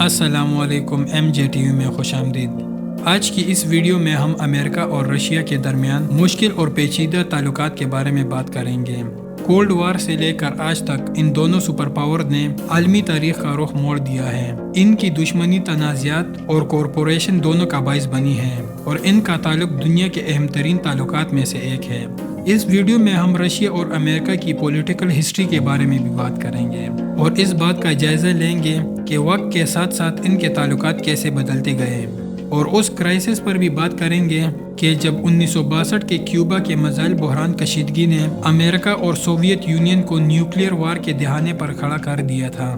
السلام علیکم MJTV میں خوش آمدید۔ آج کی اس ویڈیو میں ہم امریکہ اور رشیا کے درمیان مشکل اور پیچیدہ تعلقات کے بارے میں بات کریں گے۔ کولڈ وار سے لے کر آج تک ان دونوں سپر پاور نے عالمی تاریخ کا رخ موڑ دیا ہے۔ ان کی دشمنی تنازعات اور کارپوریشن دونوں کا باعث بنی ہے اور ان کا تعلق دنیا کے اہم ترین تعلقات میں سے ایک ہے۔ اس ویڈیو میں ہم رشیا اور امریکہ کی پولیٹیکل ہسٹری کے بارے میں بھی بات کریں گے اور اس بات کا جائزہ لیں گے کہ وقت کے ساتھ ساتھ ان کے تعلقات کیسے بدلتے گئے، اور اس کرائسس پر بھی بات کریں گے کہ جب 1962 کے کیوبا کے میزائل بحران کشیدگی نے امریکہ اور سوویت یونین کو نیوکلیئر وار کے دہانے پر کھڑا کر دیا تھا۔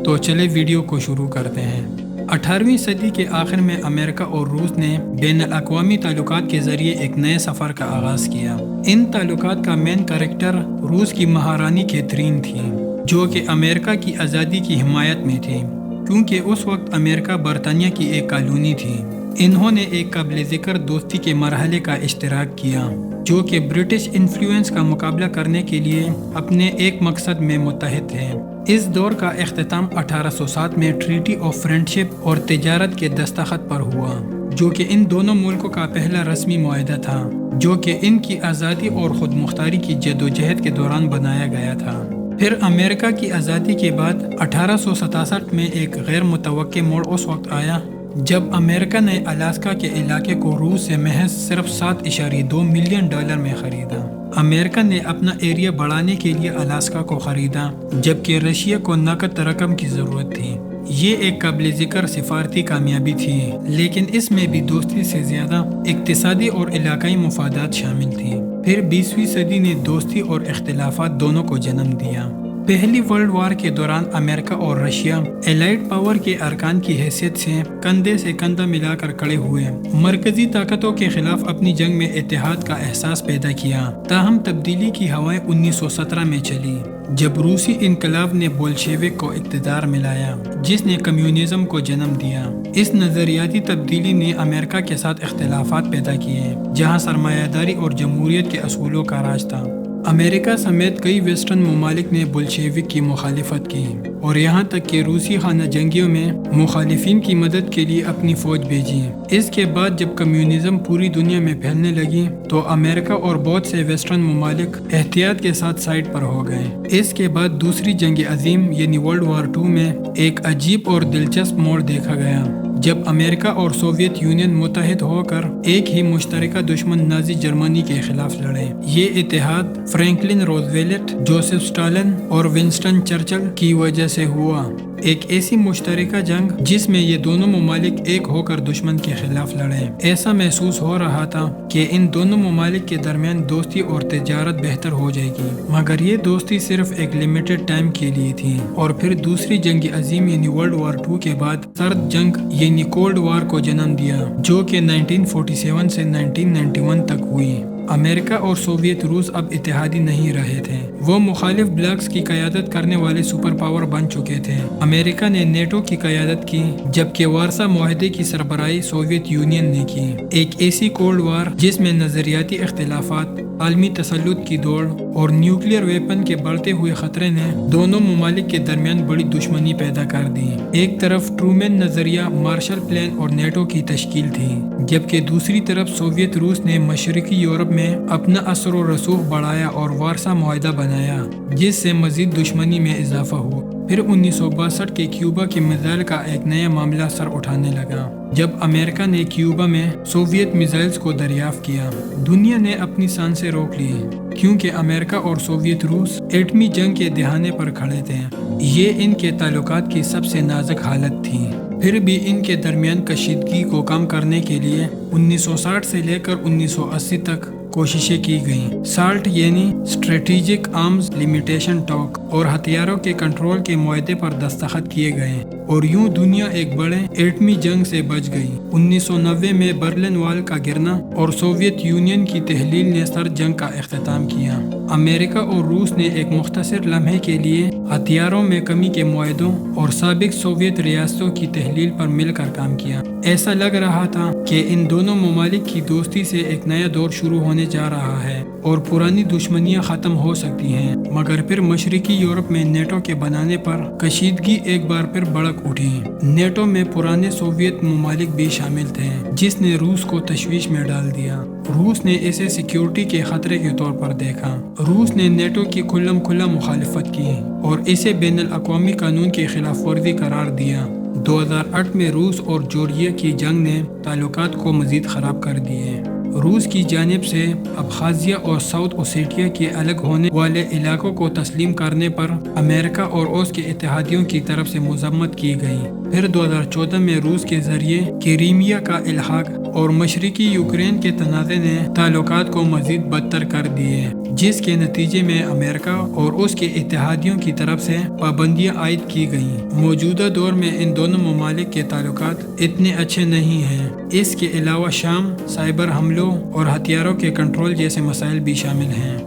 تو چلے ویڈیو کو شروع کرتے ہیں۔ 18ویں صدی کے آخر میں امریکہ اور روس نے بین الاقوامی تعلقات کے ذریعے ایک نئے سفر کا آغاز کیا۔ ان تعلقات کا مین کریکٹر روس کی مہارانی کیتھرین تھی، جو کہ امریکہ کی آزادی کی حمایت میں تھی، کیونکہ اس وقت امریکہ برطانیہ کی ایک کالونی تھی۔ انہوں نے ایک قابل ذکر دوستی کے مرحلے کا اشتراک کیا، جو کہ برٹش انفلوئنس کا مقابلہ کرنے کے لیے اپنے ایک مقصد میں متحد تھے۔ اس دور کا اختتام 1807 میں ٹریٹی آف فرینڈشپ اور تجارت کے دستخط پر ہوا، جو کہ ان دونوں ملکوں کا پہلا رسمی معاہدہ تھا، جو کہ ان کی آزادی اور خود مختاری کی جدوجہد کے دوران بنایا گیا تھا۔ پھر امریکہ کی آزادی کے بعد 1867 میں ایک غیر متوقع موڑ اس وقت آیا جب امریکہ نے الاسکا کے علاقے کو روس سے محض صرف $7.2 ملین میں خریدا۔ امریکہ نے اپنا ایریا بڑھانے کے لیے الاسکا کو خریدا، جبکہ رشیا کو نقد رقم کی ضرورت تھی۔ یہ ایک قابل ذکر سفارتی کامیابی تھی، لیکن اس میں بھی دوستی سے زیادہ اقتصادی اور علاقائی مفادات شامل تھیں۔ پھر 20ویں صدی نے دوستی اور اختلافات دونوں کو جنم دیا۔ پہلی ورلڈ وار کے دوران امریکہ اور رشیا الائڈ پاور کے ارکان کی حیثیت سے کندھے سے کندھا ملا کر کھڑے ہوئے، مرکزی طاقتوں کے خلاف اپنی جنگ میں اتحاد کا احساس پیدا کیا۔ تاہم تبدیلی کی ہوائیں 1917 میں چلی، جب روسی انقلاب نے بولشیوک کو اقتدار ملایا، جس نے کمیونزم کو جنم دیا۔ اس نظریاتی تبدیلی نے امریکہ کے ساتھ اختلافات پیدا کیے، جہاں سرمایہ داری اور جمہوریت کے اصولوں کا راج تھا۔ امریکہ سمیت کئی ویسٹرن ممالک نے بولشیوک کی مخالفت کی اور یہاں تک کہ روسی خانہ جنگیوں میں مخالفین کی مدد کے لیے اپنی فوج بھیجی۔ اس کے بعد جب کمیونزم پوری دنیا میں پھیلنے لگی تو امریکہ اور بہت سے ویسٹرن ممالک احتیاط کے ساتھ سائڈ پر ہو گئے۔ اس کے بعد دوسری جنگ عظیم یعنی ورلڈ وار 2 میں ایک عجیب اور دلچسپ موڑ دیکھا گیا، جب امریکہ اور سوویت یونین متحد ہو کر ایک ہی مشترکہ دشمن نازی جرمنی کے خلاف لڑے۔ یہ اتحاد فرینکلن روزویلٹ، جوزف اسٹالن اور ونسٹن چرچل کی وجہ سے ہوا، ایک ایسی مشترکہ جنگ جس میں یہ دونوں ممالک ایک ہو کر دشمن کے خلاف لڑے۔ ایسا محسوس ہو رہا تھا کہ ان دونوں ممالک کے درمیان دوستی اور تجارت بہتر ہو جائے گی، مگر یہ دوستی صرف ایک لمیٹڈ ٹائم کے لیے تھی، اور پھر دوسری جنگ عظیم یعنی ورلڈ وار 2 کے بعد سرد جنگ یعنی کولڈ وار کو جنم دیا، جو کہ 1947 سے 1991 تک ہوئی۔ امریکہ اور سوویت روس اب اتحادی نہیں رہے تھے، وہ مخالف بلاکس کی قیادت کرنے والے سپر پاور بن چکے تھے۔ امریکہ نے نیٹو کی قیادت کی، جبکہ وارسا معاہدے کی سربراہی سوویت یونین نے کی۔ ایک ایسی کولڈ وار جس میں نظریاتی اختلافات، عالمی تسلط کی دوڑ اور نیوکلیئر ویپن کے بڑھتے ہوئے خطرے نے دونوں ممالک کے درمیان بڑی دشمنی پیدا کر دی۔ ایک طرف ٹرومین نظریہ، مارشل پلان اور نیٹو کی تشکیل تھی، جبکہ دوسری طرف سوویت روس نے مشرقی یورپ میں اپنا اثر و رسوخ بڑھایا اور وارسا معاہدہ بنایا، جس سے مزید دشمنی میں اضافہ ہوا۔ پھر 1962 کے کیوبا کے میزائل کا ایک نیا معاملہ سر اٹھانے لگا، جب امریکہ نے کیوبا میں سوویت میزائلز کو دریافت کیا۔ دنیا نے اپنی سانسیں روک لی، کیونکہ امریکہ اور سوویت روس ایٹمی جنگ کے دہانے پر کھڑے تھے۔ یہ ان کے تعلقات کی سب سے نازک حالت تھی۔ پھر بھی ان کے درمیان کشیدگی کو کم کرنے کے لیے 1960 سے لے کر 1980 تک کوششیں کی گئیں۔ سالٹ یعنی اسٹریٹجک آرمز لمیٹیشن ٹاک اور ہتھیاروں کے کنٹرول کے معاہدے پر دستخط کیے گئے، اور یوں دنیا ایک بڑے ایٹمی جنگ سے بچ گئی۔ 1990 میں برلن وال کا گرنا اور سوویت یونین کی تحلیل نے سرد جنگ کا اختتام کیا۔ امریکہ اور روس نے ایک مختصر لمحے کے لیے ہتھیاروں میں کمی کے معاہدوں اور سابق سوویت ریاستوں کی تحلیل پر مل کر کام کیا۔ ایسا لگ رہا تھا کہ ان دونوں ممالک کی دوستی سے ایک نیا دور شروع ہونے جا رہا ہے اور پرانی دشمنیاں ختم ہو سکتی ہیں، مگر پھر مشرقی یورپ میں نیٹو کے بنانے پر کشیدگی ایک بار پھر بڑک اٹھی۔ نیٹو میں پرانے سوویت ممالک بھی شامل تھے، جس نے روس کو تشویش میں ڈال دیا۔ روس نے اسے سیکیورٹی کے خطرے کے طور پر دیکھا۔ روس نے نیٹو کی کھلا مخالفت کی اور اسے بین الاقوامی قانون کی خلاف ورزی قرار دیا۔ 2008 میں روس اور جورجیا کی جنگ نے تعلقات کو مزید خراب کر دیے۔ روس کی جانب سے ابخازیہ اور ساؤتھ اوسیٹیا کے الگ ہونے والے علاقوں کو تسلیم کرنے پر امریکہ اور اس کے اتحادیوں کی طرف سے مذمت کی گئی۔ پھر 2014 میں روس کے ذریعے کریمیا کا الحاق اور مشرقی یوکرین کے تنازع نے تعلقات کو مزید بدتر کر دیے، جس کے نتیجے میں امریکہ اور اس کے اتحادیوں کی طرف سے پابندیاں عائد کی گئیں۔ موجودہ دور میں ان دونوں ممالک کے تعلقات اتنے اچھے نہیں ہیں۔ اس کے علاوہ شام، سائبر حملوں اور ہتھیاروں کے کنٹرول جیسے مسائل بھی شامل ہیں۔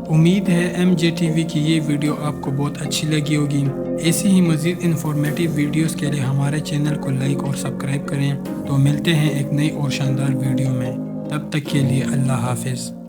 امید ہے MJTV کی یہ ویڈیو آپ کو بہت اچھی لگی ہوگی۔ ایسی ہی مزید انفارمیٹیو ویڈیوز کے لیے ہمارے چینل کو لائک اور سبسکرائب کریں۔ تو ملتے ہیں ایک نئی اور شاندار ویڈیو میں، تب تک کے لیے اللہ حافظ۔